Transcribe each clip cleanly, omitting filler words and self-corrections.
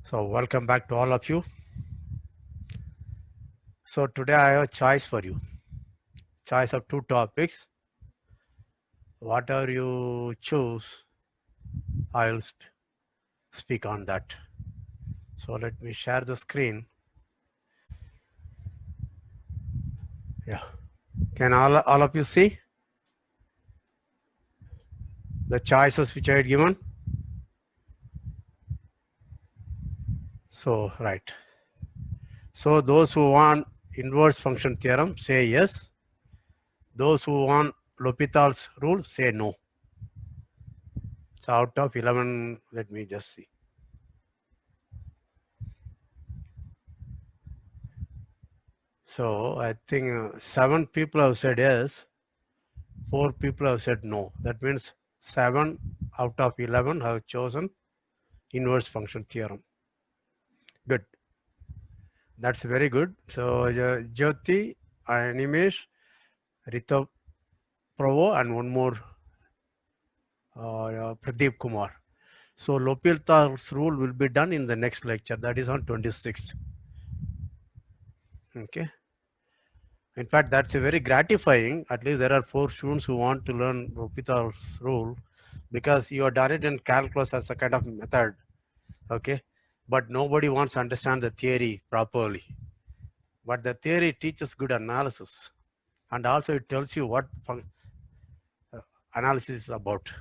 So welcome back to all of you. So today I have a choice for you. Choice of two topics. Whatever you choose, I will speak on that. So let me share the screen. Yeah. Can all of you see the choices which I had given? So right. So those who want inverse function theorem say yes. Those who want L'Hopital's rule say no. So out of 11, let me just see. So I think 7 people have said yes, 4 people have said no. That means 7 out of 11 have chosen inverse function theorem. Good. That's very good. So Jyoti, Animesh, Rito Provo, and one more Pradeep Kumar. So L'Hopital's rule will be done in the next lecture. That is on 26th. Okay. In fact, that's a very gratifying. At least there are 4 students who want to learn L'Hopital's rule because you are done it in calculus as a kind of method. Okay. But nobody wants to understand the theory properly. But the theory teaches good analysis. And also it tells you what analysis is about.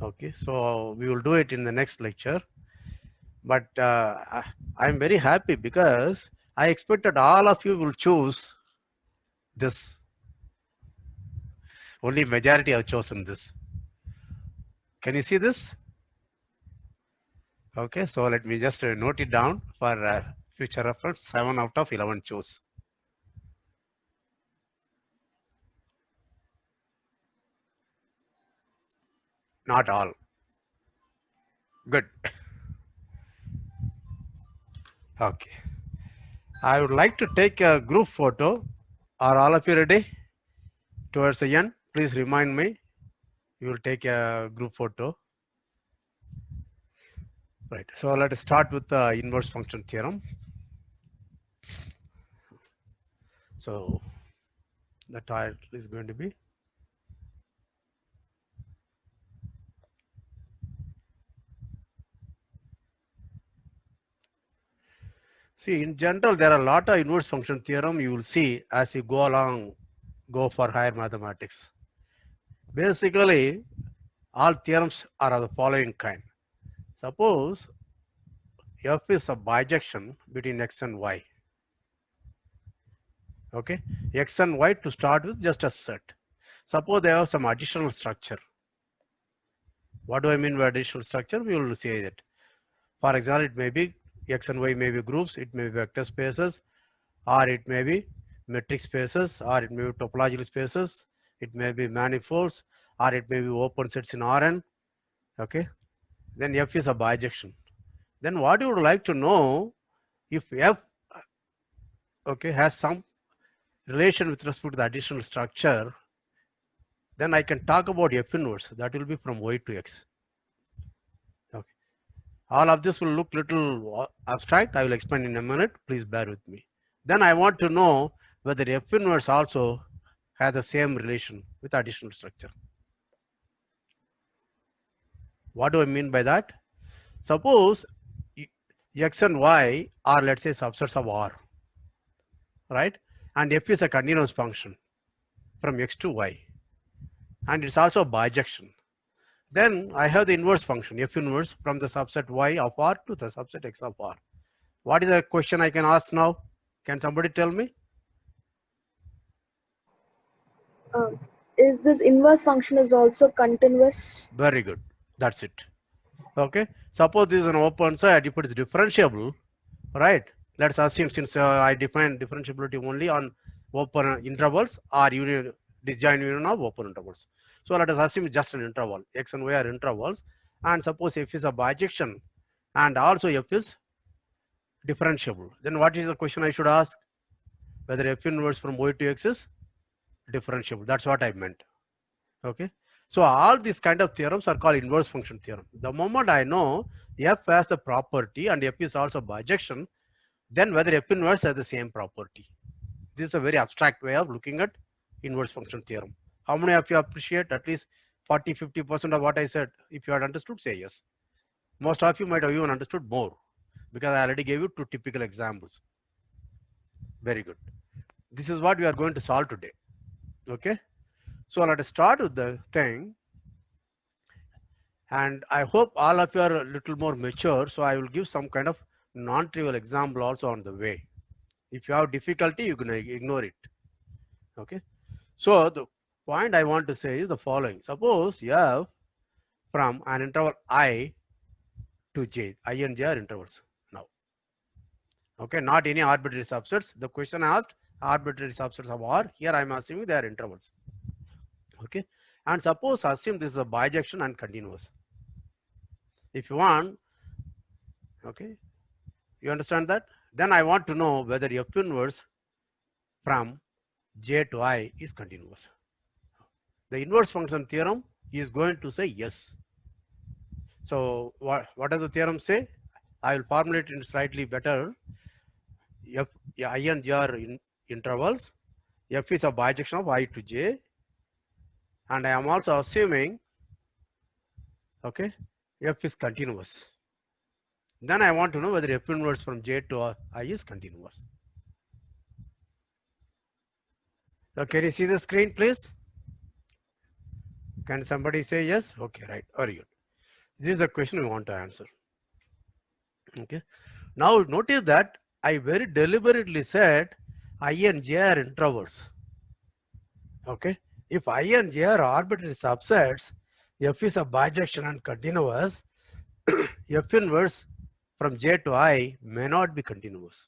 Okay. So we will do it in the next lecture. But I'm very happy because I expected all of you will choose this. Only majority have chosen this. Can you see this? Okay, so let me just note it down for future reference. 7 out of 11 chose. Not all. Good. Okay. I would like to take a group photo. Are all of you ready? Towards the end, please remind me. You will take a group photo. Right. So let us start with the inverse function theorem. So the title is going to be See, in general, there are a lot of inverse function theorem you will see as you go along, go for higher mathematics. Basically, all theorems are of the following kind. Suppose F is a bijection between X and Y. Okay, X and Y to start with just a set. Suppose they have some additional structure. What do I mean by additional structure? We will say that. For example, it may be X and Y may be groups, it may be vector spaces, or it may be metric spaces, or it may be topological spaces, it may be manifolds, or it may be open sets in Rn. Okay, then F is a bijection. Then what you would like to know, if F okay has some relation with respect to the additional structure, then I can talk about F inverse. That will be from Y to X. Okay. All of this will look little abstract. I will explain in a minute. Please bear with me. Then I want to know whether F inverse also has the same relation with additional structure. What do I mean by that? Suppose X and Y are, let's say, subsets of R, right? And F is a continuous function from X to Y. And it's also a bijection. Then I have the inverse function, F inverse, from the subset Y of R to the subset X of R. What is the question I can ask now? Can somebody tell me? Is this inverse function is also continuous? Very good. That's it. Okay. Suppose this is an open set, if it is differentiable, right? Let's assume since I define differentiability only on open intervals or union disjoint union of open intervals. So let us assume just an interval. X and Y are intervals, and suppose F is a bijection and also F is differentiable. Then what is the question I should ask? Whether F inverse from Y to X is differentiable. That's what I meant. Okay. So all these kind of theorems are called inverse function theorem. The moment I know f has the property and f is also bijection, then whether f inverse has the same property. This is a very abstract way of looking at inverse function theorem. How many of you appreciate at least 40-50% of what I said? If you had understood, say yes. Most of you might have even understood more because I already gave you 2 typical examples. Very good. This is what we are going to solve today. Okay. So let us start with the thing. And I hope all of you are a little more mature. So I will give some kind of non-trivial example also on the way. If you have difficulty, you can ignore it. Okay. So the point I want to say is the following. Suppose you have from an interval I to j, I and j are intervals now. Okay, not any arbitrary subsets. The question asked arbitrary subsets of R. Here I am assuming they are intervals. Okay, and suppose assume this is a bijection and continuous. If you want, okay, you understand that? Then I want to know whether f inverse from j to I is continuous. The inverse function theorem is going to say yes. So what does the theorem say? I will formulate it slightly better. F, I and j are intervals. F is a bijection of I to j. And I am also assuming, okay, f is continuous. Then I want to know whether f inverse from j to I is continuous. So can you see the screen, please? Can somebody say yes? Okay, right. Very good. This is the question we want to answer. Okay. Now notice that I very deliberately said I and j are intervals. Okay. If I and j are arbitrary subsets, f is a bijection and continuous, f inverse from j to I may not be continuous.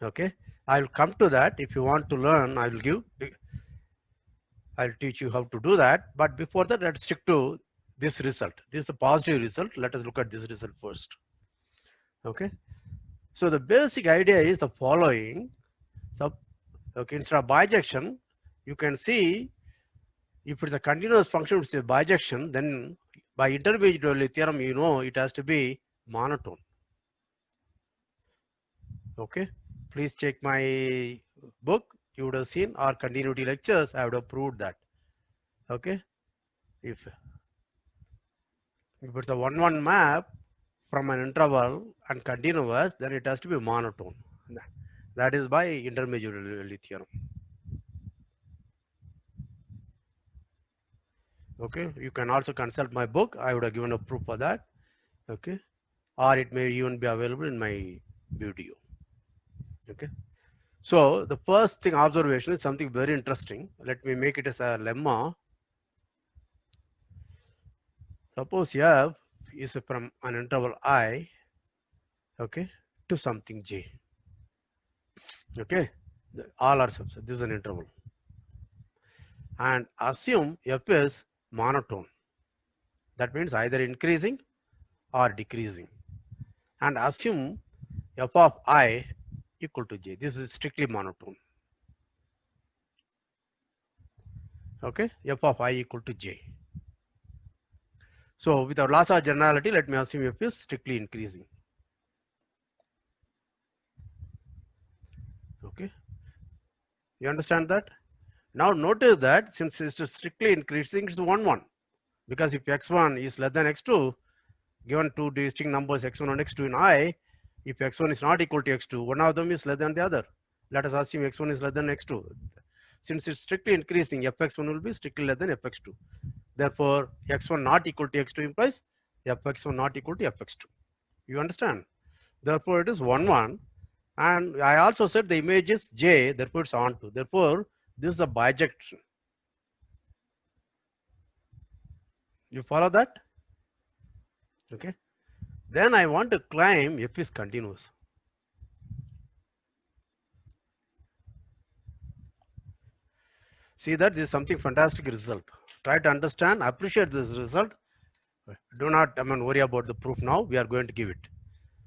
Okay. I will come to that. If you want to learn, I'll teach you how to do that. But before that, let's stick to this result. This is a positive result. Let us look at this result first. Okay. So the basic idea is the following. So, okay, instead of bijection, you can see if it's a continuous function, which is a bijection, then by intermediate theorem, you know it has to be monotone. Okay. Please check my book. You would have seen our continuity lectures. I would have proved that. Okay. If it's a 1-1 map from an interval and continuous, then it has to be monotone. That is by intermediate theorem. Okay. You can also consult my book. I would have given a proof for that. Okay. Or it may even be available in my video. Okay. So the first thing observation is something very interesting. Let me make it as a lemma. Suppose f is from an interval I, okay, to something j. Okay, all are subsets. This is an interval. And assume f is monotone. That means either increasing or decreasing. And assume f of I equal to j. This is strictly monotone. Okay, f of I equal to j. So with our loss of generality, let me assume f is strictly increasing. Okay, you understand that? Now notice that since it's strictly increasing, it's 1-1. Because if x1 is less than x2, given two distinct numbers x1 and x2 in I, if x1 is not equal to x2, one of them is less than the other. Let us assume x1 is less than x2. Since it's strictly increasing, fx1 will be strictly less than fx2. Therefore, x1 not equal to x2 implies fx1 not equal to fx2. You understand? Therefore, it is 1-1. And I also said the image is j, therefore it's onto. Therefore, this is a bijection. You follow that? Okay. Then I want to claim f is continuous. See that this is something fantastic result. Try to understand, appreciate this result. Do not worry about the proof now. We are going to give it.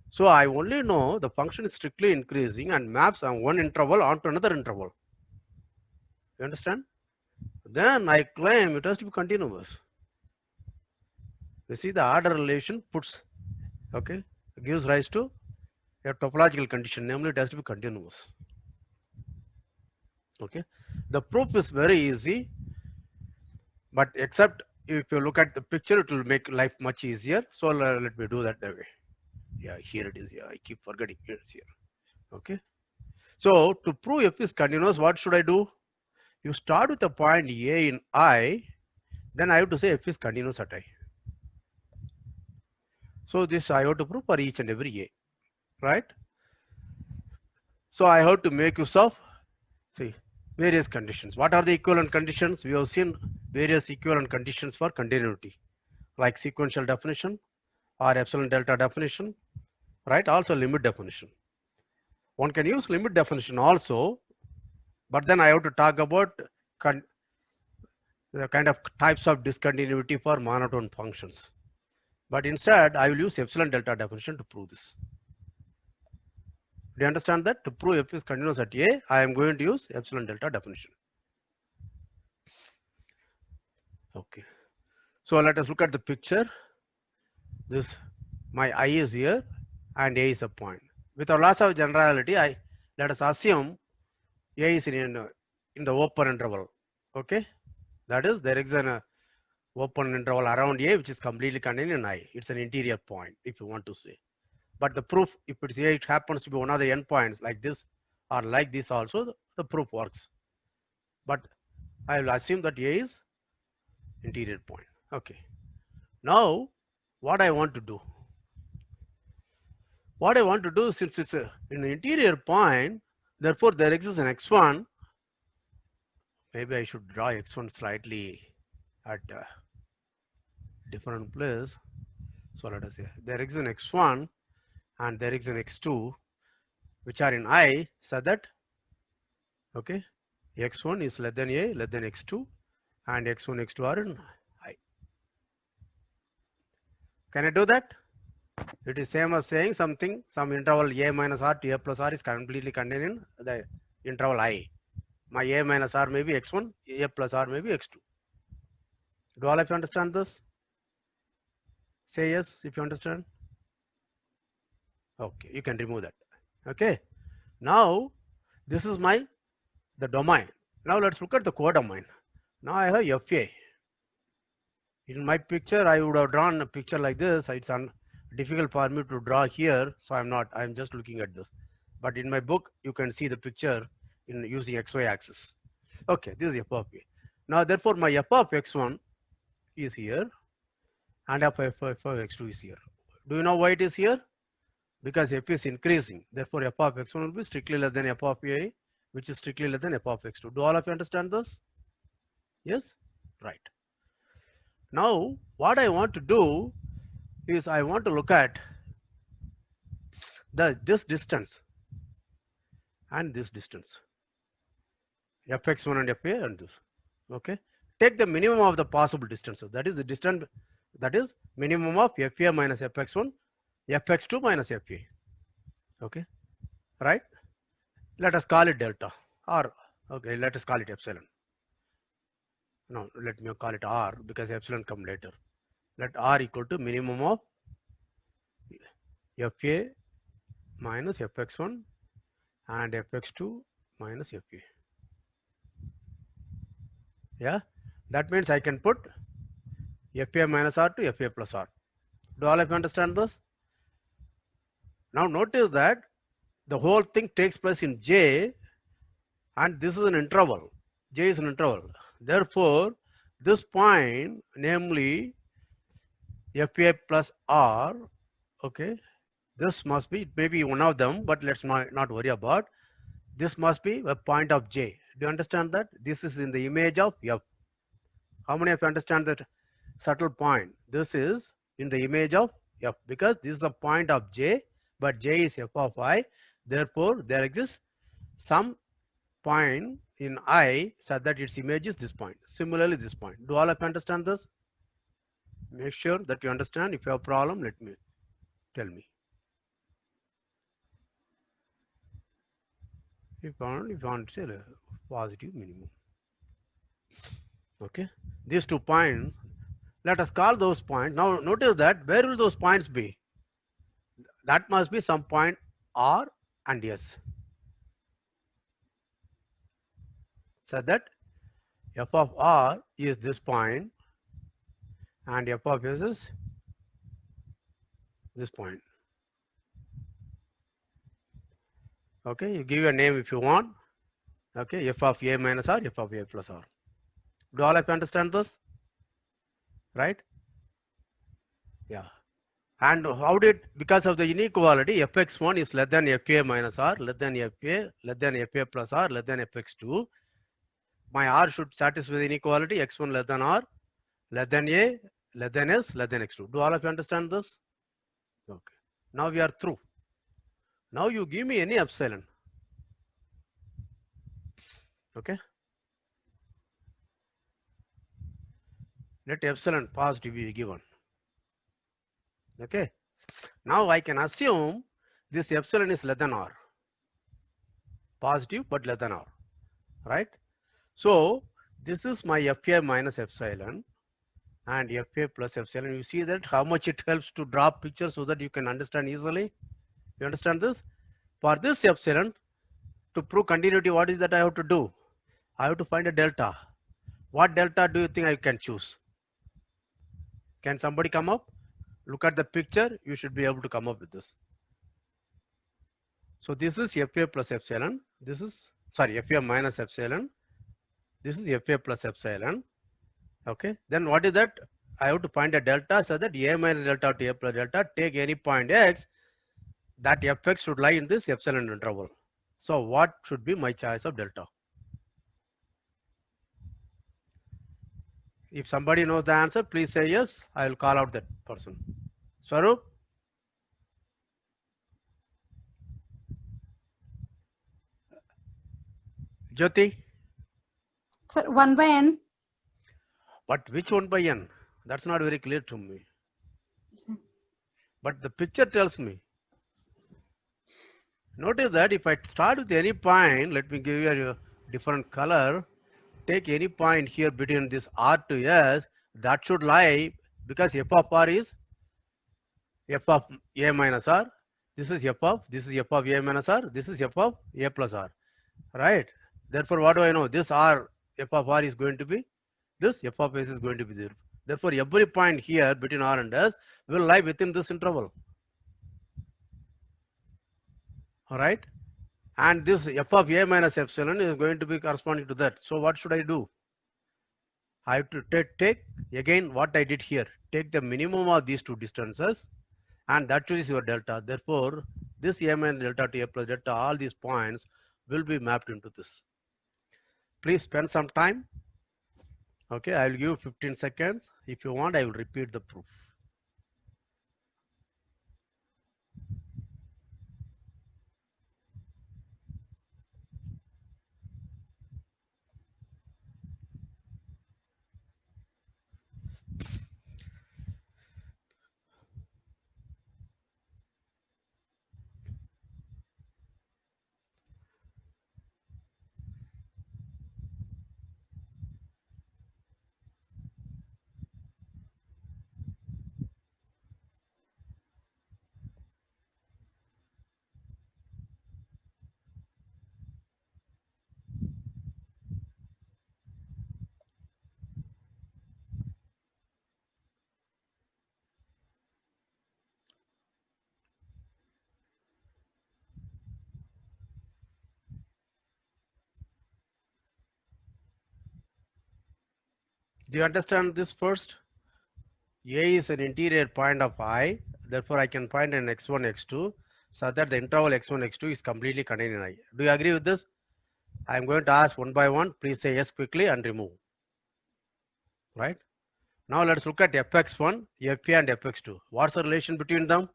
So I only know the function is strictly increasing and maps on one interval onto another interval. You understand? then I claim it has to be continuous. You see the order relation puts, okay, gives rise to a topological condition, namely it has to be continuous. Okay, the proof is very easy, but except if you look at the picture, it will make life much easier. So let me do that way. Yeah, here it is. Yeah, I keep forgetting. Here it's here. Okay. So to prove f is continuous, what should I do? You start with a point A in I, then I have to say f is continuous at I. So this I have to prove for each and every A, right? So I have to make use of, see, various conditions. What are the equivalent conditions? We have seen various equivalent conditions for continuity, like sequential definition or epsilon delta definition, right? Also limit definition. One can use limit definition also, but then I have to talk about the kind of types of discontinuity for monotone functions. But instead, I will use epsilon delta definition to prove this. Do you understand that? To prove f is continuous at A, I am going to use epsilon delta definition. Okay. So let us look at the picture. This, my I is here and A is a point. With our loss of generality, let us assume A is in the open interval. Okay. That is, there is an open interval around A which is completely contained in I. It's an interior point, if you want to say. But the proof, if it's A, it happens to be one of the endpoints like this or like this also, the proof works. But I will assume that A is interior point. Okay. Now, what I want to do? What I want to do, since it's an interior point, therefore there exists an x1. Maybe I should draw x1 slightly at a different place. So let us say there exists an x1 and there is an x2 which are in I, so that, okay, x1 is less than A, less than x2, and x1, x2 are in I. Can I do that? It is same as saying something, some interval A minus R to A plus R is completely contained in the interval I. My A minus R may be x1, A plus R may be x2. Do all of you understand this? Say yes if you understand. Okay, you can remove that. Okay. Now, this is the domain. Now let's look at the codomain. Now I have FA. In my picture, I would have drawn a picture like this. It's difficult for me to draw here, so I'm just looking at this. But in my book, you can see the picture in using XY axis. Okay, this is f of A. Now, therefore, my f of x1 is here and f of x2 is here. Do you know why it is here? Because f is increasing. Therefore, f of x1 will be strictly less than f of A, which is strictly less than f of x2. Do all of you understand this? Yes? Right. Now, what I want to do is I want to look at this distance and this distance, fx1 and fa and this. Okay. Take the minimum of the possible distances. That is the distance, that is minimum of fa minus fx1, fx2 minus fa. Okay. Right. Let us call it delta, or okay, let us call it epsilon. No, let me call it r because epsilon come later. Let r equal to minimum of fa minus fx1 and fx2 minus fa. Yeah, that means I can put fa minus r to fa plus r. Do all of you understand this? Now notice that the whole thing takes place in J, and this is an interval. J is an interval. Therefore, this point, namely fa plus r, okay, this must be, maybe one of them, but let's not worry about. This must be a point of J. Do you understand that? This is in the image of F. How many of you understand that subtle point? This is in the image of F because this is a point of J, but J is F of I. Therefore, there exists some point in I such that its image is this point. Similarly, this point. Do all of you understand this? Make sure that you understand. If you have a problem, tell me. If you want to say a positive minimum. Okay, these 2 points, let us call those points. Now notice that where will those points be? That must be some point R and S. So that f of R is this point and f of S is this point. Okay, you give a name if you want. Okay, f of A minus R, f of A plus R. Do all of you understand this? Right? Yeah. And how did, because of the inequality, fx1 is less than fa minus R, less than fa plus R, less than fx2. My R should satisfy the inequality, x1 less than R, less than A, less than S, less than x2. Do all of you understand this? Okay. Now we are through. Now you give me any epsilon. Okay. Let epsilon positive be given. Okay. Now I can assume this epsilon is less than R. Positive but less than R. Right? So this is my fa minus epsilon and fa plus epsilon. You see that how much it helps to draw pictures so that you can understand easily. You understand this? For this epsilon, to prove continuity, what is that I have to do? I have to find a delta. What delta do you think I can choose? Can somebody come up? Look at the picture. You should be able to come up with this. So this is fa plus epsilon. This is, sorry, fa minus epsilon. This is fa plus epsilon. Okay. Then what is that? I have to find a delta so that a minus delta to a plus delta, take any point x, that fx should lie in this epsilon interval. So what should be my choice of delta? If somebody knows the answer, please say yes. I will call out that person. Swaroop? Jyoti? Sir, 1 by n. But which 1 by n? That's not very clear to me. But the picture tells me. Notice that if I start with any point, let me give you a different color. Take any point here between this R to S, that should lie, because f of R is f of A minus R. This is f of A minus R. This is f of A plus R. Right? Therefore, what do I know? This R, f of R is going to be, this f of S is going to be there. Therefore, every point here between R and S will lie within this interval. All right? And this f of A minus epsilon is going to be corresponding to that. So what should I do? I have to take again what I did here. Take the minimum of these two distances, and that is your delta. Therefore, this A minus delta to A plus delta, all these points will be mapped into this. Please spend some time. Okay, I will give 15 seconds. If you want, I will repeat the proof. Do you understand this first? A is an interior point of I, therefore I can find an x1, x2, so that the interval x1, x2 is completely contained in I. Do you agree with this? I am going to ask one by one. Please say yes quickly and remove. Right? Now let's look at fx1, fa and fx2. What's the relation between them?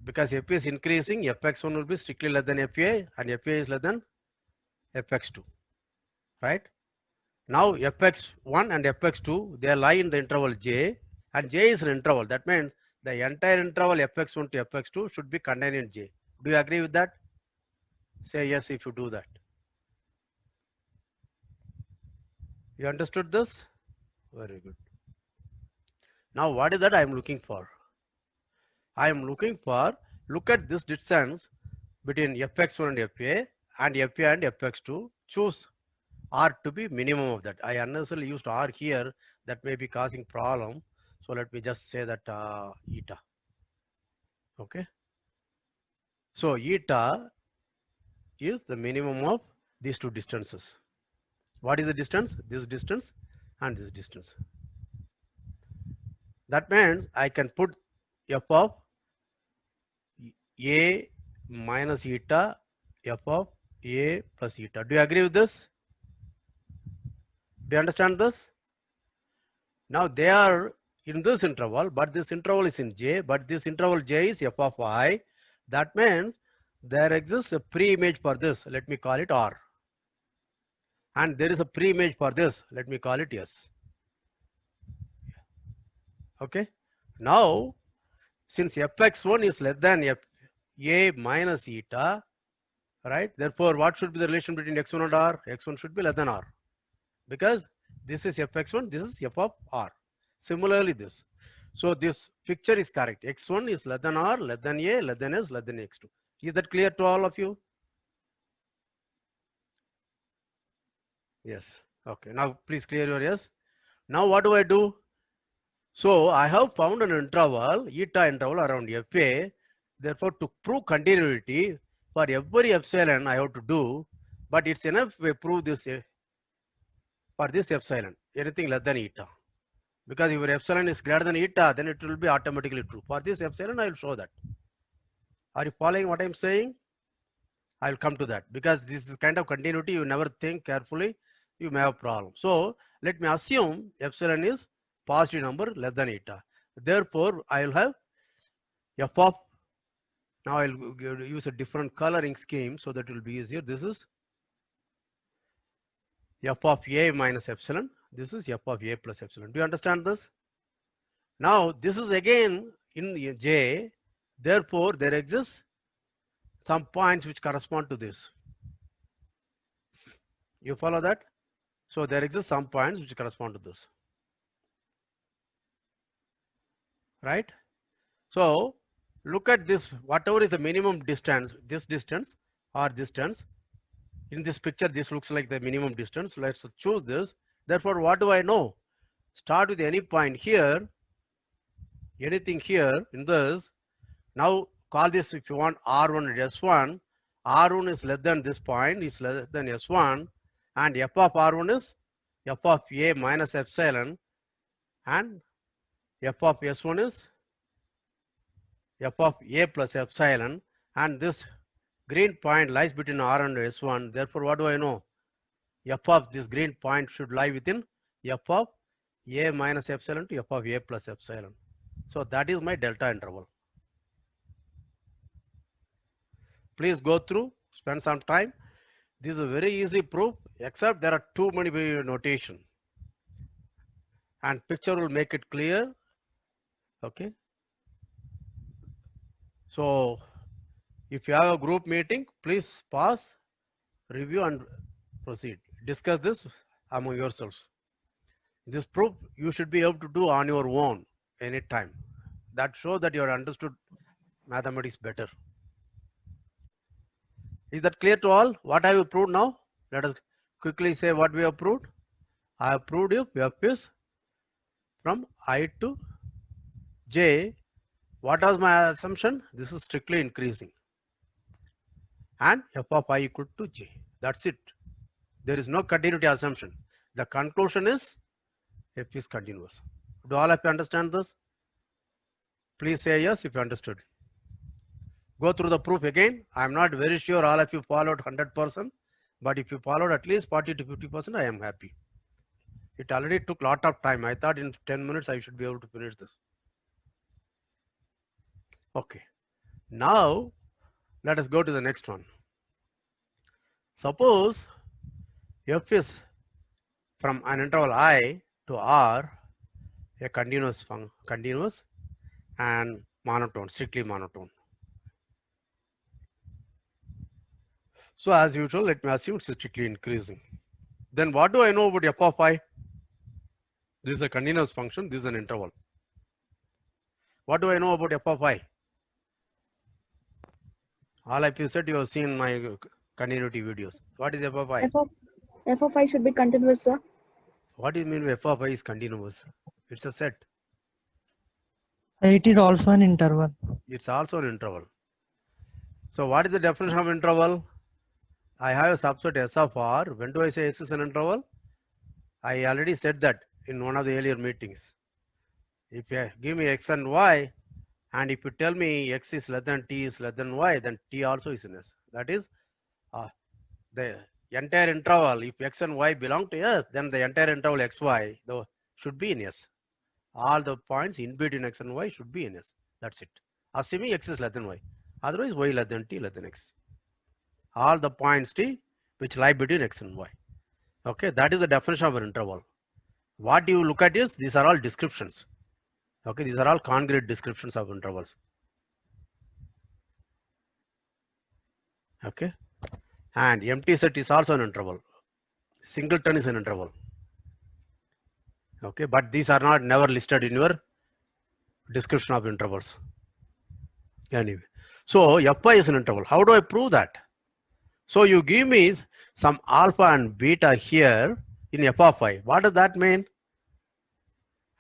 Because fa is increasing, fx1 will be strictly less than fa, and fa is less than fx2. Right? Now fx1 and fx2, they lie in the interval j, and j is an interval. That means the entire interval fx1 to fx2 should be contained in j. Do you agree with that? Say yes if you do that. You understood this? Very good. Now what is that I am looking for? I am looking for, look at this distance between fx1 and fa and fa and fx2. Choose r to be minimum of that. I unnecessarily used r here, that may be causing problem. So let me just say that eta. Okay. So eta is the minimum of these two distances. What is the distance? This distance and this distance. That means I can put f of a minus eta, f of a plus eta. Do you agree with this? Do you understand this? Now they are in this interval, but this interval is in J, but this interval J is f of I. That means there exists a pre-image for this. Let me call it R. And there is a pre-image for this. Let me call it S. Okay. Now, since fx1 is less than a minus eta, right? Therefore, what should be the relation between x1 and r? x1 should be less than r, because this is fx1, this is f of r. Similarly, this. So this picture is correct. x1 is less than r, less than a, less than s, less than x2. Is that clear to all of you? Yes. Okay. Now please clear your yes. Now what do I do? So I have found an interval, eta interval around fa. Therefore, to prove continuity for every epsilon I have to do, but it's enough we prove this for this epsilon, anything less than eta. Because if your epsilon is greater than eta, then it will be automatically true. For this epsilon, I will show that. Are you following what I'm saying? I will come to that, because this is kind of continuity. You never think carefully, you may have a problem. So let me assume epsilon is positive number less than eta. Therefore, I will have f of, now I will use a different coloring scheme so that it will be easier. This is f of a minus epsilon. This is f of a plus epsilon. Do you understand this? Now this is again in J. Therefore, there exists some points which correspond to this. You follow that? So there exist some points which correspond to this. Right? So look at this, whatever is the minimum distance, this distance or distance. In this picture, this looks like the minimum distance. Let's choose this. Therefore, what do I know? Start with any point here, anything here in this. Now call this, if you want, R1 and S1. R1 is less than this point, is less than S1, and f of R1 is f of a minus epsilon, and f of S1 is f of a plus epsilon, and this green point lies between R and S1. Therefore, what do I know? F of this green point should lie within f of a minus epsilon to f of a plus epsilon. So that is my delta interval. Please go through, spend some time. This is a very easy proof, except there are too many notation. And picture will make it clear. Okay. So if you have a group meeting, please pause, review and proceed. Discuss this among yourselves. This proof you should be able to do on your own anytime. That shows that you have understood mathematics better. Is that clear to all? What have you proved now? Let us quickly say what we have proved. I have proved if f is from I to j. What was my assumption? This is strictly increasing. And f of I equal to j. That's it. There is no continuity assumption. The conclusion is f is continuous. Do all of you understand this? Please say yes if you understood. Go through the proof again. I am not very sure all of you followed 100%, but if you followed at least 40 to 50%, I am happy. It already took a lot of time. I thought in 10 minutes I should be able to finish this. Okay. Now, let us go to the next one. Suppose f is from an interval I to R a continuous and monotone, strictly monotone. So as usual, let me assume it's strictly increasing. Then what do I know about f of I? This is a continuous function. This is an interval. What do I know about f of I? All of you said you have seen my continuity videos. What is f of I? F of I should be continuous, sir. What do you mean f of I is continuous? It's a set. It is also an interval. It's also an interval. So what is the definition of interval? I have a subset S of R. When do I say S is an interval? I already said that in one of the earlier meetings. If you give me X and Y, and if you tell me X is less than T is less than Y, then T also is in S. That is the entire interval. If X and Y belong to S, then the entire interval XY should be in S. All the points in between X and Y should be in S. That's it. Assuming X is less than Y. Otherwise, Y less than T less than X. All the points T which lie between X and Y. Okay, that is the definition of an interval. What you look at is, these are all descriptions. Okay, these are all concrete descriptions of intervals. Okay, and empty set is also an interval. Singleton is an interval. Okay, but these are not never listed in your description of intervals. Anyway, so Fi is an interval. How do I prove that? So you give me some alpha and beta here in f of I. What does that mean?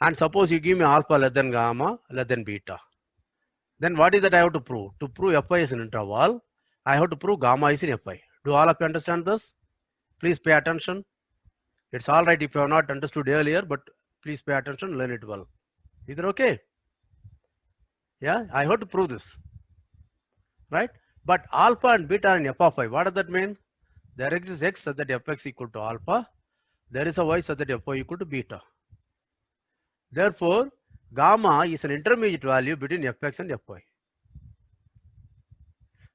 And suppose you give me alpha less than gamma less than beta. Then what is that I have to prove? To prove Fi is an interval, I have to prove gamma is in Fi. Do all of you understand this? Please pay attention. It's all right if you have not understood earlier, but please pay attention, learn it well. Is it okay? Yeah, I have to prove this. Right? But alpha and beta are in f of I. What does that mean? There exists x such that fx equal to alpha. There is a y such that fy equal to beta. Therefore, gamma is an intermediate value between fx and fy.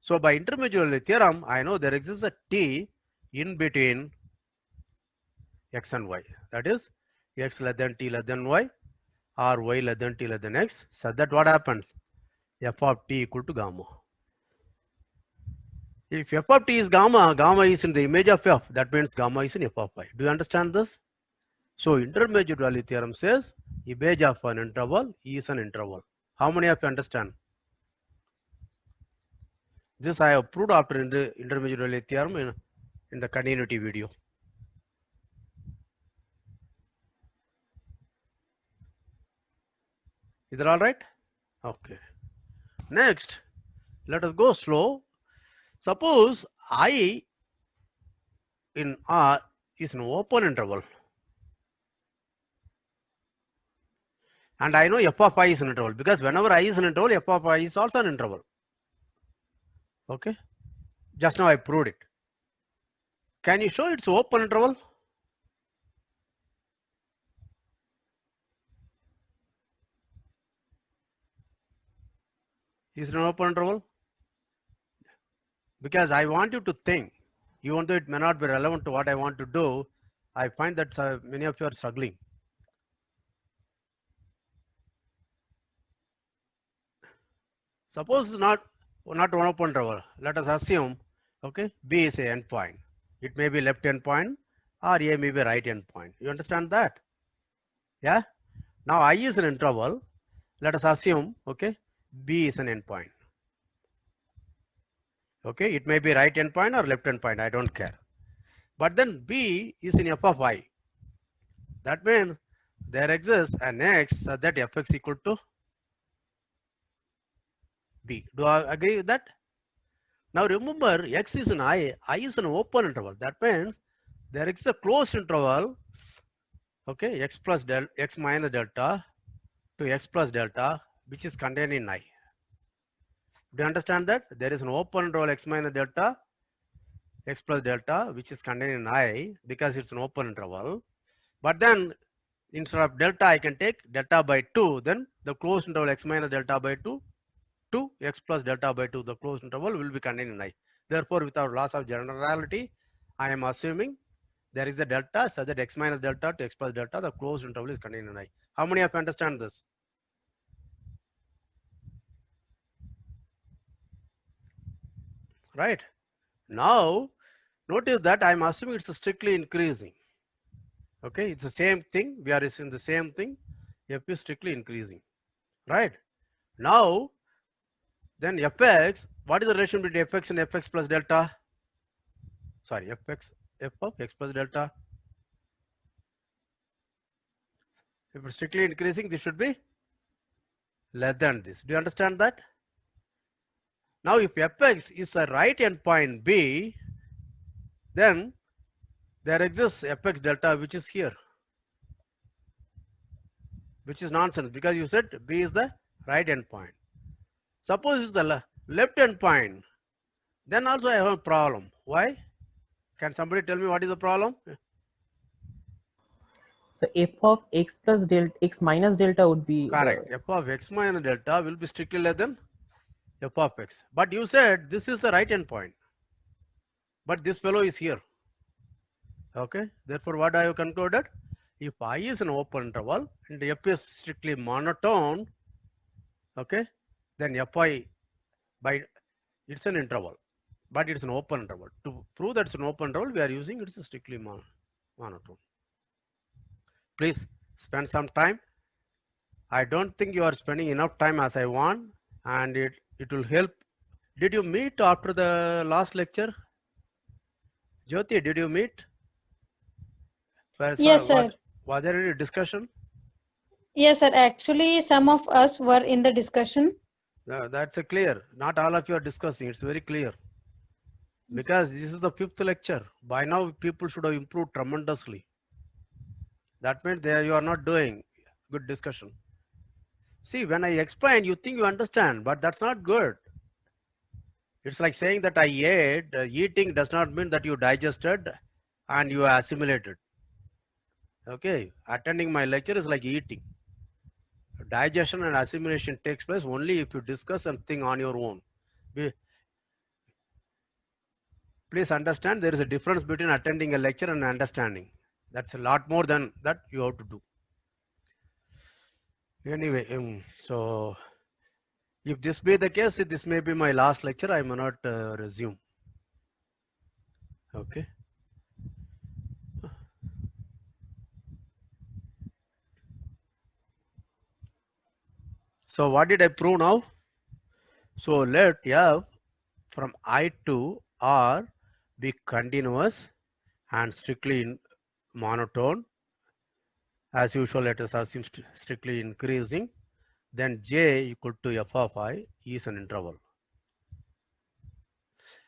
So by intermediate value theorem, I know there exists a t in between x and y. That is x less than t less than y, or y less than t less than x, such that what happens? F of t equal to gamma. If f of t is gamma, gamma is in the image of f. That means gamma is in f of I. Do you understand this? So intermediate value theorem says image of an interval is an interval. How many of you understand? This I have proved after intermediate value theorem in the continuity video. Is that all right? Okay. Next, let us go slow. Suppose I in R is an open interval. And I know f of I is an interval, because whenever I is an interval, f of I is also an interval. Okay. Just now I proved it. Can you show it's open interval? Is it an open interval? Because I want you to think, even though it may not be relevant to what I want to do, I find that many of you are struggling. Suppose not one open interval. Let us assume, okay, B is a endpoint. It may be left endpoint or A may be right endpoint. You understand that? Yeah. Now I is an interval. Let us assume, okay, B is an endpoint. Okay, it may be right endpoint or left endpoint, I don't care. But then B is in f of I. That means there exists an x such that fx equal to B. Do I agree with that? Now remember, x is an I is an open interval. That means there is a closed interval, okay, x minus delta to x plus delta, which is contained in I. Do you understand that? There is an open interval x minus delta, x plus delta, which is contained in I, because it's an open interval. But then instead of delta, I can take delta by 2. Then the closed interval x minus delta by 2 to x plus delta by 2, the closed interval will be contained in I. Therefore, without loss of generality, I am assuming there is a delta such that x minus delta to x plus delta, the closed interval is contained in I. How many of you understand this? Right. Now, notice that I am assuming it's strictly increasing. Okay, it's the same thing. We are in the same thing. F is strictly increasing, right? Now, then fx, what is the relation between fx and fx plus delta? Sorry, f of x plus delta. If it's strictly increasing, this should be less than this. Do you understand that? Now, if fx is a right endpoint b, then there exists fx delta, which is here, which is nonsense because you said b is the right endpoint. Suppose it's the left endpoint, then also I have a problem. Why? Can somebody tell me what is the problem? So f of x plus delta x minus delta would be Correct. F of x minus delta will be strictly less than f of x. But you said this is the right endpoint. But this fellow is here. Okay. Therefore, what I have concluded? If I is an open interval and f is strictly monotone, okay, then fi by it's an interval, but it's an open interval. To prove that it's an open interval, we are using it's a strictly monotone. Please spend some time. I don't think you are spending enough time as I want, and it will help. Did you meet after the last lecture? Jyoti, did you meet? Yes, sir. Was there any discussion? Yes, sir. Actually, some of us were in the discussion. That's a clear. Not all of you are discussing. It's very clear. Because this is the 5th lecture. By now, people should have improved tremendously. That means you are not doing good discussion. See, when I explain, you think you understand, but that's not good. It's like saying that I ate. Eating does not mean that you digested and you assimilated. Okay, attending my lecture is like eating. Digestion and assimilation takes place only if you discuss something on your own. Please understand there is a difference between attending a lecture and understanding. That's a lot more than that you have to do. Anyway, so if this be the case, this may be my last lecture. I may not resume. Okay. So what did I prove now? So let f from I to R be continuous and strictly monotone. As usual, let us assume strictly increasing. Then j equal to f of I is an interval.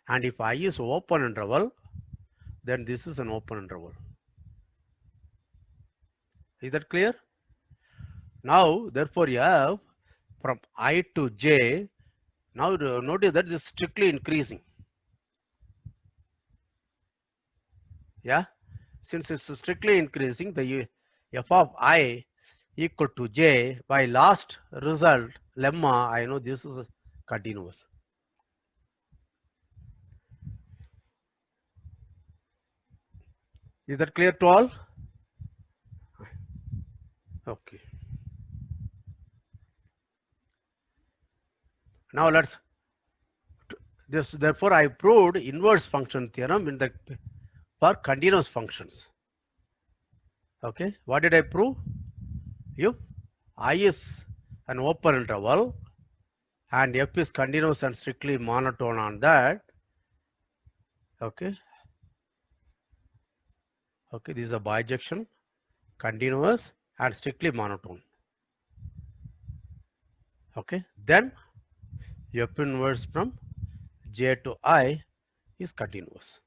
And if I is open interval, then this is an open interval. Is that clear? Now, therefore, f from I to j, now notice that this is strictly increasing. Yeah, since it's strictly increasing, the f of I equal to j, by last result lemma, I know this is continuous. Is that clear to all? Okay. Now let's this. Therefore, I proved inverse function theorem in the for continuous functions. Okay, what did I prove? If I is an open interval and f is continuous and strictly monotone on that. Okay. Okay, this is a bijection, continuous and strictly monotone. Okay, then f inverse from j to I is continuous.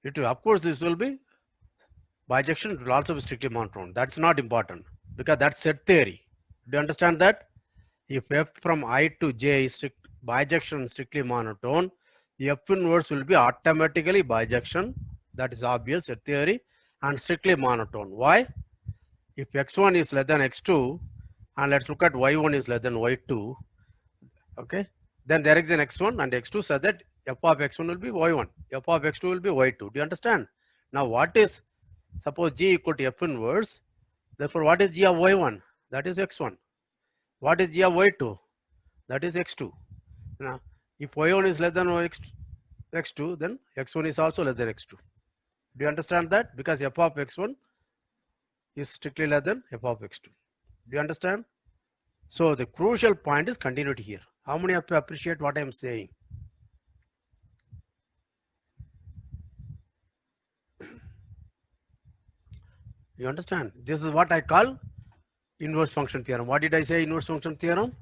It will, of course, this will be bijection. It will also be strictly monotone. That's not important because that's set theory. Do you understand that? If f from I to j is bijection strictly monotone, f inverse will be automatically bijection. That is obvious set theory and strictly monotone. Why? If x1 is less than x2, and let's look at y1 is less than y2, okay, then there is an x1 and x2, so that f of x1 will be y1, f of x2 will be y2. Do you understand? Now what is, suppose g equal to f inverse, therefore what is g of y1? That is x1. What is g of y2? That is x2. Now, if y1 is less than x2, then x1 is also less than x2. Do you understand that? Because f of x1 is strictly less than f of x2. Do you understand? So the crucial point is continuity here. How many of you appreciate what I am saying? You understand? This is what I call inverse function theorem. What did I say? Inverse function theorem.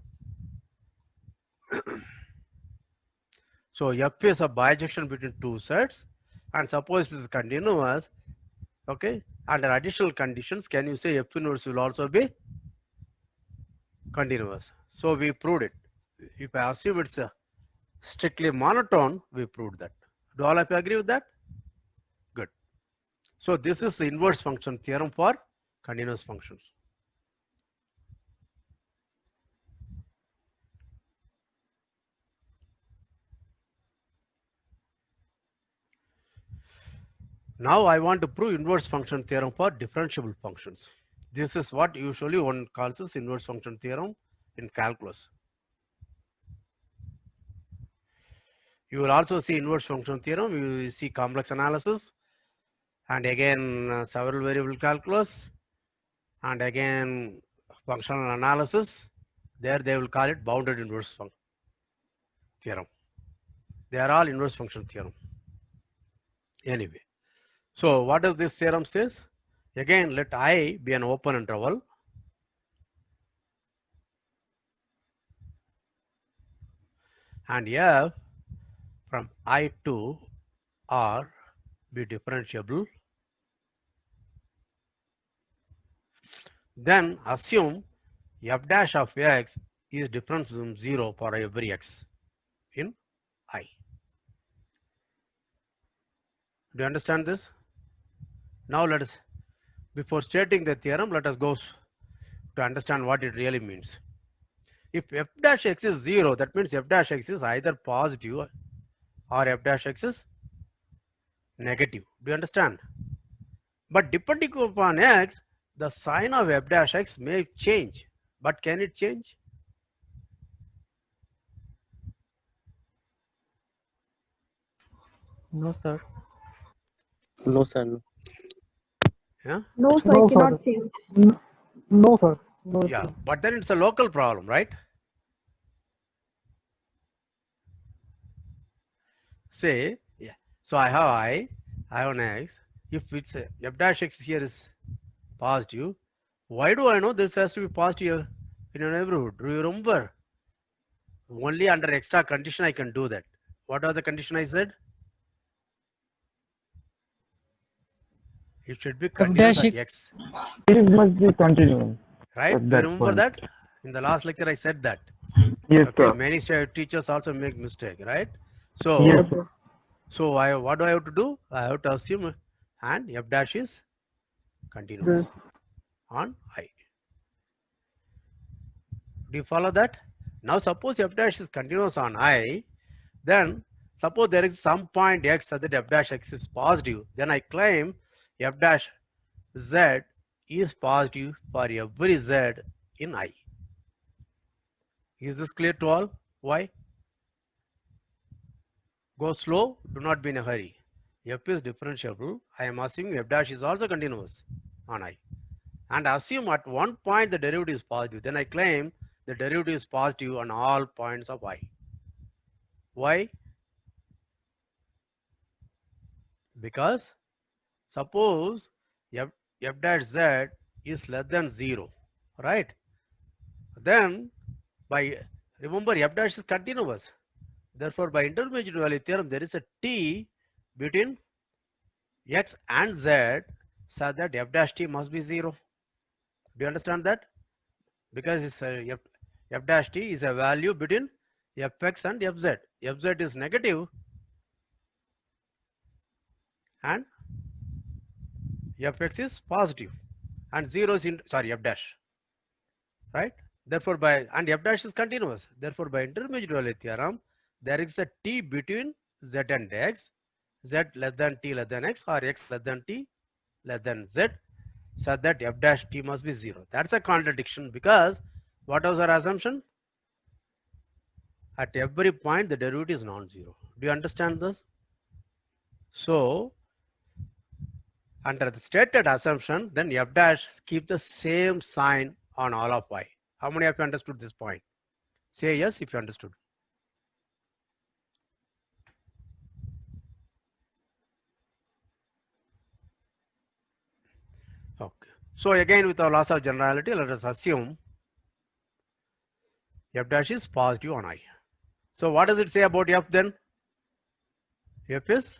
So f is a bijection between two sets, and suppose it is continuous. Okay, under additional conditions, can you say f inverse will also be continuous? So we proved it. If I assume it's a strictly monotone, we proved that. Do all of you agree with that? Good. So this is the inverse function theorem for continuous functions. Now I want to prove inverse function theorem for differentiable functions. This is what usually one calls as inverse function theorem in calculus. You will also see inverse function theorem. You will see complex analysis, and again several variable calculus, and again functional analysis. There they will call it bounded inverse function theorem. They are all inverse function theorem. Anyway, so what does this theorem says? Again, let I be an open interval. And f from I to R be differentiable. Then assume f dash of x is different from 0 for every x in I. Do you understand this? Now let us, before stating the theorem, let us go to understand what it really means. If f dash x is 0, that means f dash x is either positive or f dash x is negative. Do you understand? But depending upon x, the sign of f dash x may change. But can it change? No, sir. No, sir. No. Yeah? No, sir, No, it sir. cannot change. No, sir. No, Yeah, sir. but then it's a local problem, right? Say, yeah. So I have an x. If it's a, f dash x here is positive, why do I know this has to be positive in a neighborhood? Do you remember? Only under extra condition I can do that. What are the condition I said? It should be continuous dash at x. x, It must be continuous right? at Do you that remember point. that? In the last lecture I said that. Yes, Okay, sir. many teachers also make mistake, right? Yes, So, sir. so what do I have to do? I have to assume and f dash is continuous on I. Do you follow that? Now suppose f dash is continuous on I, then suppose there is some point x such that f dash x is positive, then I claim f dash z is positive for every z in I. Is this clear to all? Why? Go slow, do not be in a hurry. F is differentiable. I am assuming f dash is also continuous on I. And assume at one point the derivative is positive. Then I claim the derivative is positive on all points of I. Why? Because suppose f dash z is less than 0, right? Then by, remember f dash is continuous. Therefore, by intermediate value theorem, there is a t between x and z such that f dash t must be 0. Do you understand that? Because it's f dash t is a value between fx and fz. Fz is negative and fx is positive, and 0 is f dash, right? Therefore, and f dash is continuous. Therefore, by intermediate value theorem, there is a t between z and x, z less than t less than x, or x less than t less than z, such that f dash t must be 0. That's a contradiction, because what was our assumption? At every point the derivative is non-zero. Do you understand this? So under the stated assumption, then f dash keep the same sign on all of y. How many of you understood this point? Say yes if you understood. Okay. So again, with our loss of generality, let us assume f dash is positive on I. So what does it say about f then? F is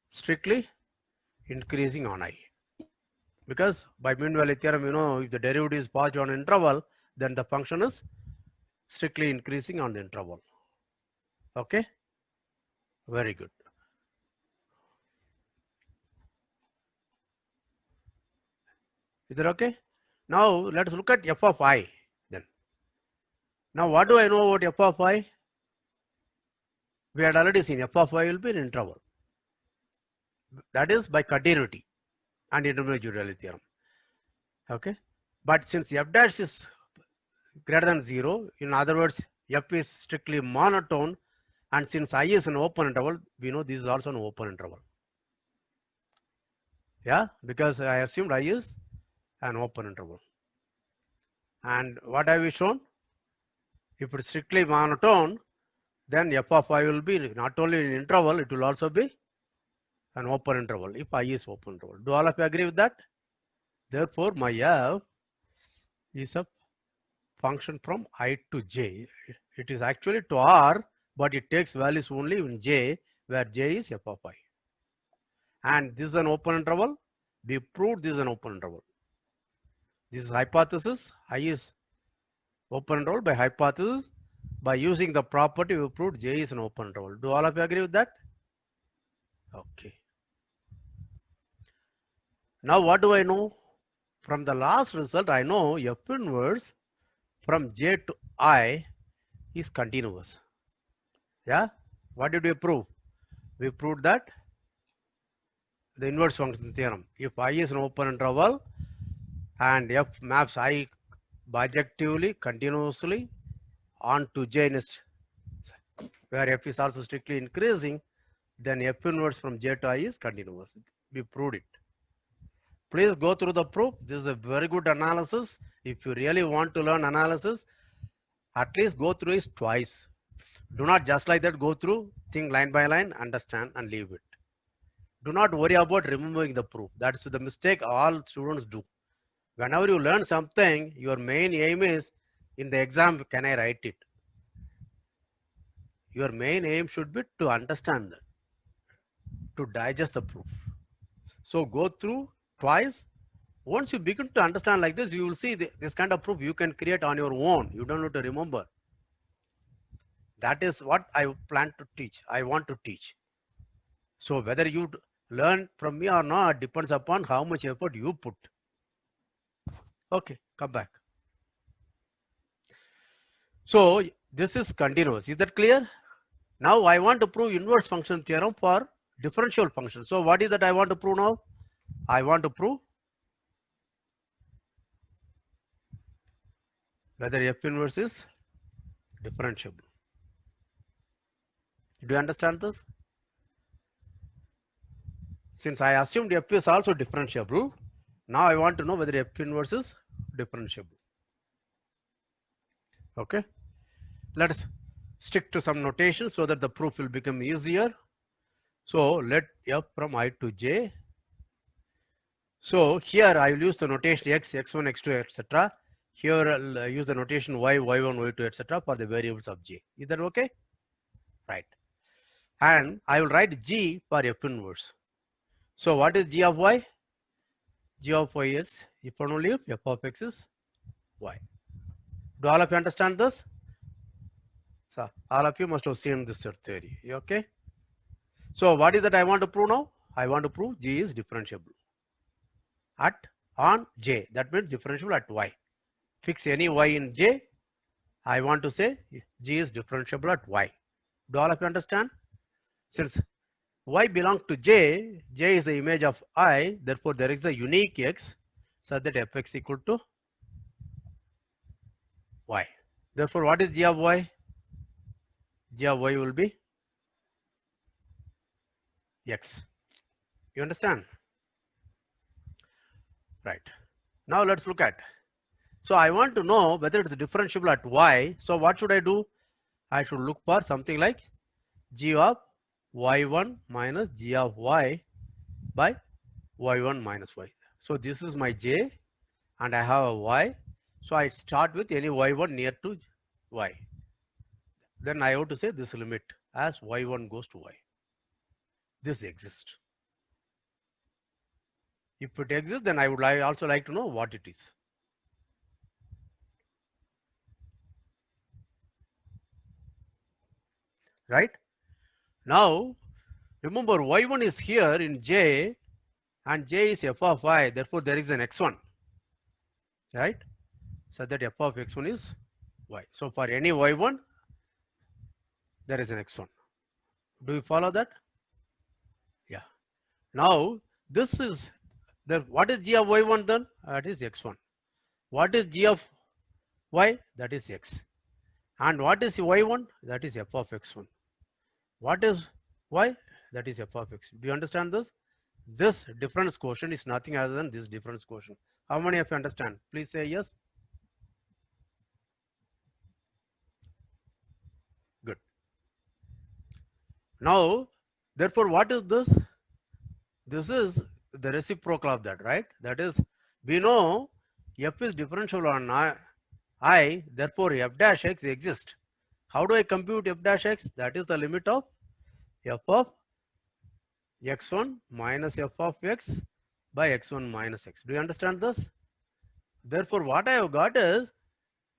strictly increasing on I. Because by mean value theorem, you know, if the derivative is positive on interval, then the function is strictly increasing on the interval. Okay? Very good. Is that okay? Now let's look at f of I then. Now what do I know about f of I? We had already seen f of I will be an interval. That is by continuity and indeterminate theorem. Okay? But since f dash is greater than 0, in other words, f is strictly monotone, and since I is an open interval, we know this is also an open interval. Yeah, because I assumed I is an open interval. And what have we shown? If it's strictly monotone, then f of I will be not only an interval, it will also be an open interval if I is open interval. Do all of you agree with that? Therefore, my f is a function from I to j. It is actually to R, but it takes values only in j, where j is f of I. And this is an open interval. We proved this is an open interval. This is hypothesis. I is open interval by hypothesis. By using the property, we proved j is an open interval. Do all of you agree with that? Okay. Now what do I know? From the last result, I know f inverse from j to I is continuous. Yeah? What did we prove? We proved that the inverse function theorem. If I is an open interval and f maps I bijectively, continuously on to j next, where f is also strictly increasing, then f inverse from j to I is continuous. We proved it. Please go through the proof. This is a very good analysis. If you really want to learn analysis, at least go through it twice. Do not just like that go through, think line by line, understand and leave it. Do not worry about remembering the proof. That's the mistake all students do. Whenever you learn something, your main aim is, in the exam, can I write it? Your main aim should be to understand, to digest the proof. So go through twice. Once you begin to understand like this, you will see this kind of proof you can create on your own. You don't need to remember. That is what I plan to teach. I want to teach. So whether you learn from me or not depends upon how much effort you put. Okay, come back. So this is continuous. Is that clear? Now I want to prove inverse function theorem for differential function. So what is that I want to prove now? I want to prove whether f inverse is differentiable. Do you understand this? Since I assumed f is also differentiable, now I want to know whether f inverse is differentiable. Okay, let us stick to some notation so that the proof will become easier. So let f from I to j. So here I will use the notation x, x1, x2, etc. Here I'll use the notation y, y1, y2, etc. for the variables of j. Is that okay? Right. And I will write g for f inverse. So what is g of y? G of y is if and only if f of x is y. Do all of you understand this? So all of you must have seen this theory. Okay. So what is that I want to prove now? I want to prove g is differentiable on j. That means differentiable at y. Fix any y in j. I want to say g is differentiable at y. Do all of you understand? Since y belongs to j, j is the image of I, therefore there is a unique x such that fx equal to y. Therefore what is g of y? G of y will be x. You understand? Right. Now let's look at. So I want to know whether it's differentiable at y. So what should I do? I should look for something like g of y1 minus g of y by y1 minus y. So this is my j and I have a y. So I start with any y1 near to y. Then I have to say this limit as y1 goes to y. This exists. If it exists, then I would also like to know what it is. Right? Now, remember y1 is here in j and j is f of y. Therefore, there is an x1. Right? So that f of x1 is y. So for any y1, there is an x1. Do you follow that? Yeah. Now, this is what is g of y1 then? That is x1. What is g of y? That is x. And what is y1? That is f of x1. What is y? That is f of x. Do you understand this? This difference quotient is nothing other than this difference quotient. How many of you understand? Please say yes. Good. Now, therefore, what is this? This is the reciprocal of that, right? That is, we know f is differentiable on I, therefore f dash x exists. How do I compute f dash x? That is the limit of f of x1 minus f of x by x1 minus x. Do you understand this? Therefore, what I have got is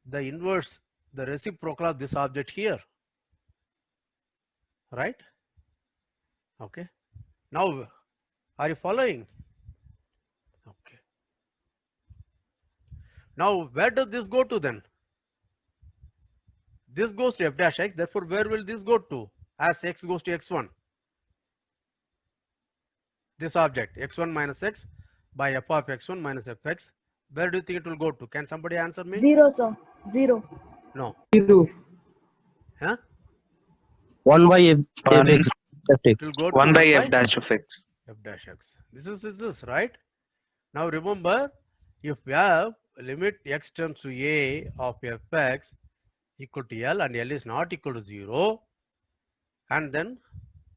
the inverse, the reciprocal of this object here. Right? Okay. Now, are you following? Okay. Now, where does this go to then? This goes to f dash x. Therefore, where will this go to? As x goes to x1. This object, x1 minus x by f of x1 minus fx. Where do you think it will go to? Can somebody answer me? 0, sir. 0. No. 0. Huh? 1 by f One- x. It will go to 1 by f dash of x. f dash x. This is this, right? Now remember, if we have limit x tends to a of fx equal to L and L is not equal to 0, and then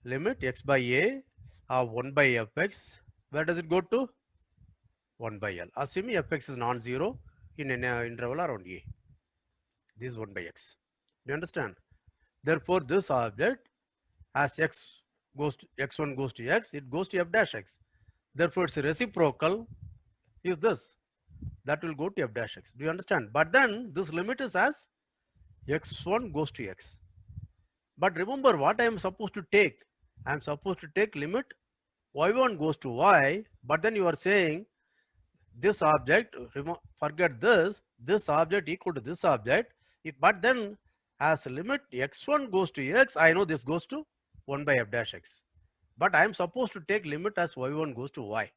limit x by a of 1 by fx, where does it go to? 1 by L. Assuming fx is non-zero in an interval around a. This is 1 by x. Do you understand? Therefore, this object, as x goes to x1 goes to x, it goes to f dash x. Therefore, its reciprocal is this. That will go to f dash x. Do you understand? But then this limit is as x1 goes to x. But remember what I am supposed to take. I am supposed to take limit y1 goes to y. But then you are saying this object, forget this object equal to this object. But then as limit x1 goes to x, I know this goes to 1 by f dash x. But I am supposed to take limit as y1 goes to y.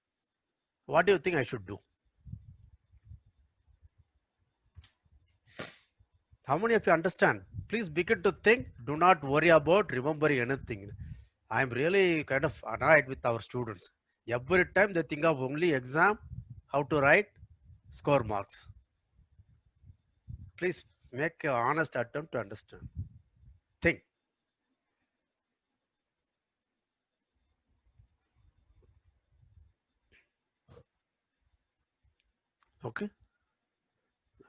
What do you think I should do? How many of you understand? Please begin to think. Do not worry about remembering anything. I am really kind of annoyed with our students. Every time they think of only exam, how to write, score marks. Please make an honest attempt to understand. Think. Okay.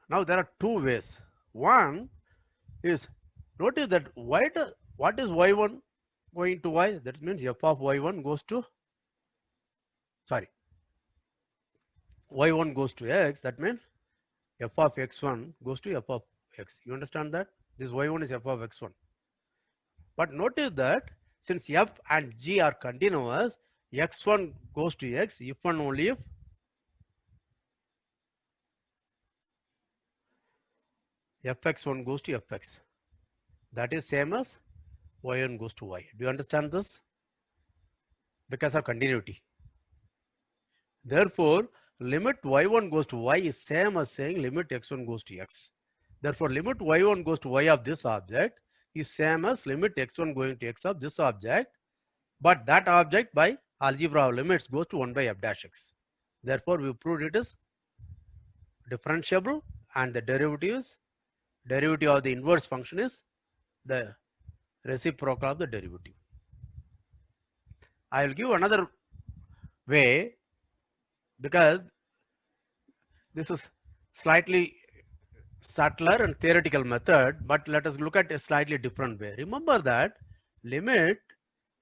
Now there are two ways. One is, notice that what is y1 going to y? That means f of y1 goes to, sorry, y1 goes to x. That means f of x1 goes to f of x. You understand that? This y1 is f of x1. But notice that since f and g are continuous, x1 goes to x if and only if fx1 goes to fx. That is same as y1 goes to y. Do you understand this? Because of continuity. Therefore, limit y1 goes to y is same as saying limit x1 goes to x. Therefore, limit y1 goes to y of this object is same as limit x1 going to x of this object. But that object by algebra of limits goes to 1 by f dash x. Therefore, we proved it is differentiable, and the derivative of the inverse function is the reciprocal of the derivative. I will give another way, because this is slightly subtler and theoretical method, but let us look at a slightly different way. Remember that limit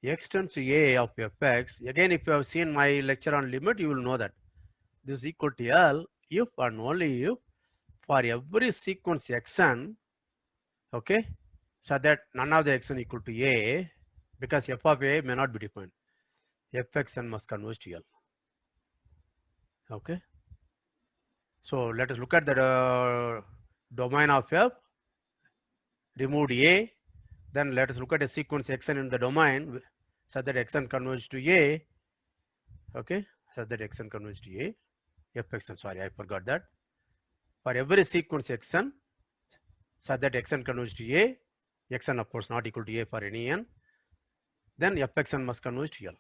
x tends to a of fx. Again, if you have seen my lecture on limit, you will know that this is equal to L if and only if for every sequence xn, okay, so that none of the xn equal to a, because f of a may not be defined, fxn must converge to L. Okay, so let us look at the domain of f, removed a, then let us look at a sequence xn in the domain so that xn converges to a, okay, so that xn converges to a, fxn, sorry, I forgot that. For every sequence xn, so that xn converges to a, xn of course not equal to a for any n, then fxn must converge to L.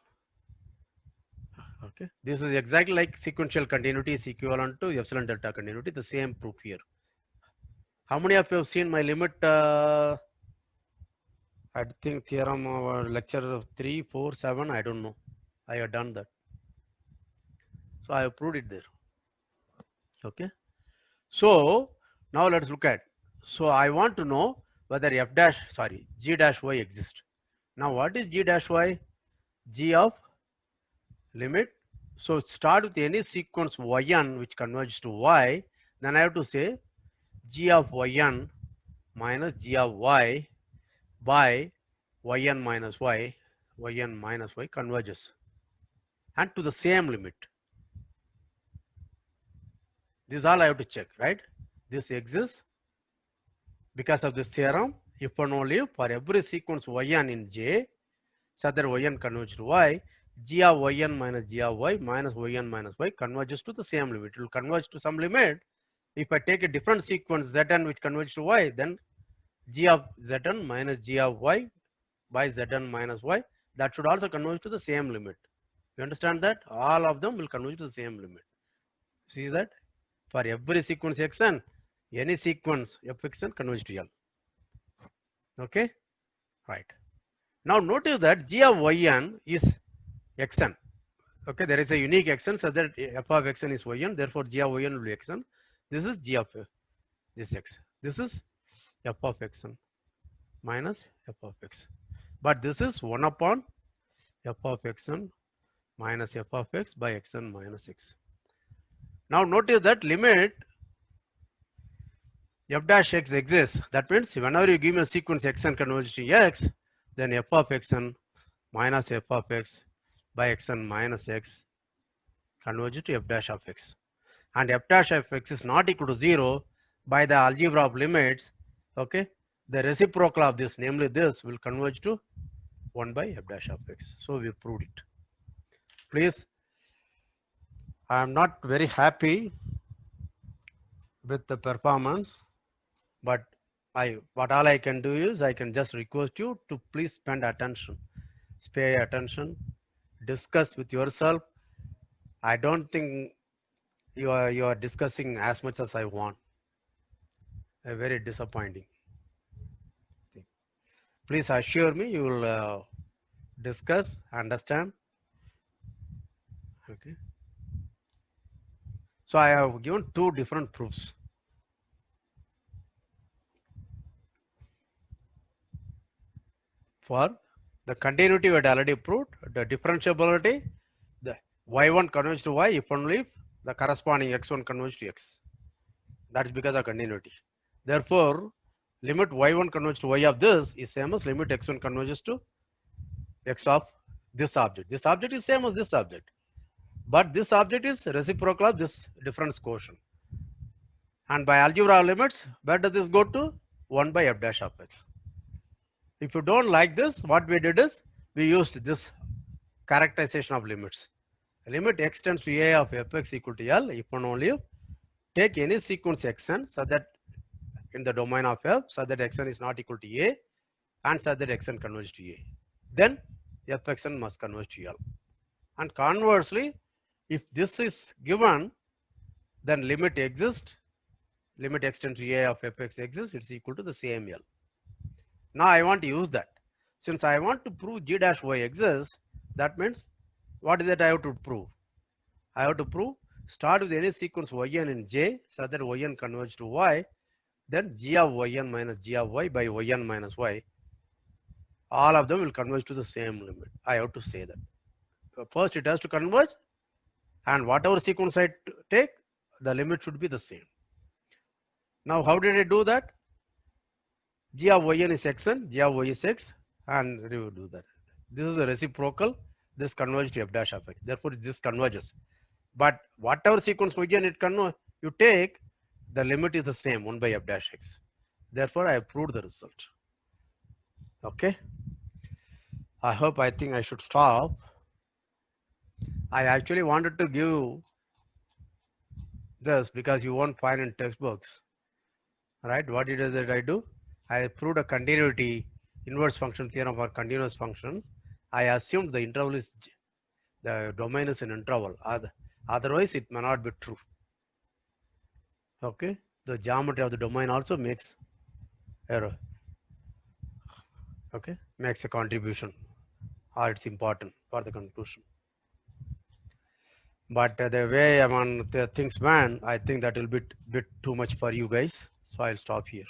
Okay, this is exactly like sequential continuity is equivalent to epsilon delta continuity, the same proof here. How many of you have seen my limit? I think theorem lecture 3, 4, 7, I don't know. I have done that. So I have proved it there. Okay. So now let's look at. So I want to know whether g dash y exists. Now what is g dash y? G of limit. So start with any sequence yn which converges to y. Then I have to say g of yn minus g of y by yn minus y converges, and to the same limit. This is all I have to check, right? This exists because of this theorem, if and only if for every sequence yn in J, so that yn converges to y, g of yn minus g of y minus yn minus y converges to the same limit. It will converge to some limit. If I take a different sequence zn which converges to y, then g of zn minus g of y by zn minus y, that should also converge to the same limit. You understand that? All of them will converge to the same limit. See that? For every sequence xn, any sequence fxn converges to L. Okay? Right. Now notice that g of yn is xn. Okay, there is a unique xn, so that f of xn is yn, therefore g of yn will be xn. This is g of this x. This is f of xn minus f of x. But this is 1 upon f of xn minus f of x by xn minus x. Now notice that limit f dash x exists. That means whenever you give me a sequence xn converges to x, then f of xn minus f of x by xn minus x converges to f dash of x. And f dash of x is not equal to 0 by the algebra of limits. Okay, the reciprocal of this, namely this, will converge to 1 by f dash of x. So we proved it. Please, I am not very happy with the performance, but what all I can do is I can just request you to please spend attention, pay attention, discuss with yourself. I don't think you are discussing as much as I want. Very disappointing. Please assure me you will discuss, understand. Okay. So I have given 2 different proofs. For the continuity we had already proved, the differentiability, the y1 converges to y if only if the corresponding x1 converges to x. That's because of continuity. Therefore, limit y1 converges to y of this is same as limit x1 converges to x of this object. This object is same as this object, but this object is reciprocal of this difference quotient. And by algebra of limits, where does this go to? 1 by f dash of x. If you don't like this, what we did is we used this characterization of limits. Limit x tends to a of fx equal to L if and only if take any sequence xn so that in the domain of f, so that xn is not equal to a and so that xn converges to a. Then fxn must converge to L. And conversely, If this is given, then limit exists, limit x tends to a of fx exists, it's equal to the same L. Now I want to use that. Since I want to prove g dash y exists, that means what is that I have to prove? I have to prove start with any sequence yn in j so that yn converges to y, then g of yn minus g of y by yn minus y, all of them will converge to the same limit. I have to say that. First it has to converge, and whatever sequence I take, the limit should be the same. Now how did I do that? G of yn is xn, g of y is x, and we will do that. This is a reciprocal, this converges to f dash of x. Therefore this converges. But whatever sequence yn it you take, the limit is the same, 1 by f dash x. Therefore I have proved the result. Okay. I think I should stop. I actually wanted to give this because you won't find in textbooks, right? What it is that I do? I proved a continuity inverse function theorem for continuous functions. I assumed the interval is, the domain is an interval. Otherwise, it may not be true. Okay. The geometry of the domain also makes error. Okay. Makes a contribution, or it's important for the conclusion. But the way the things went, I think that will be bit too much for you guys. So I'll stop here.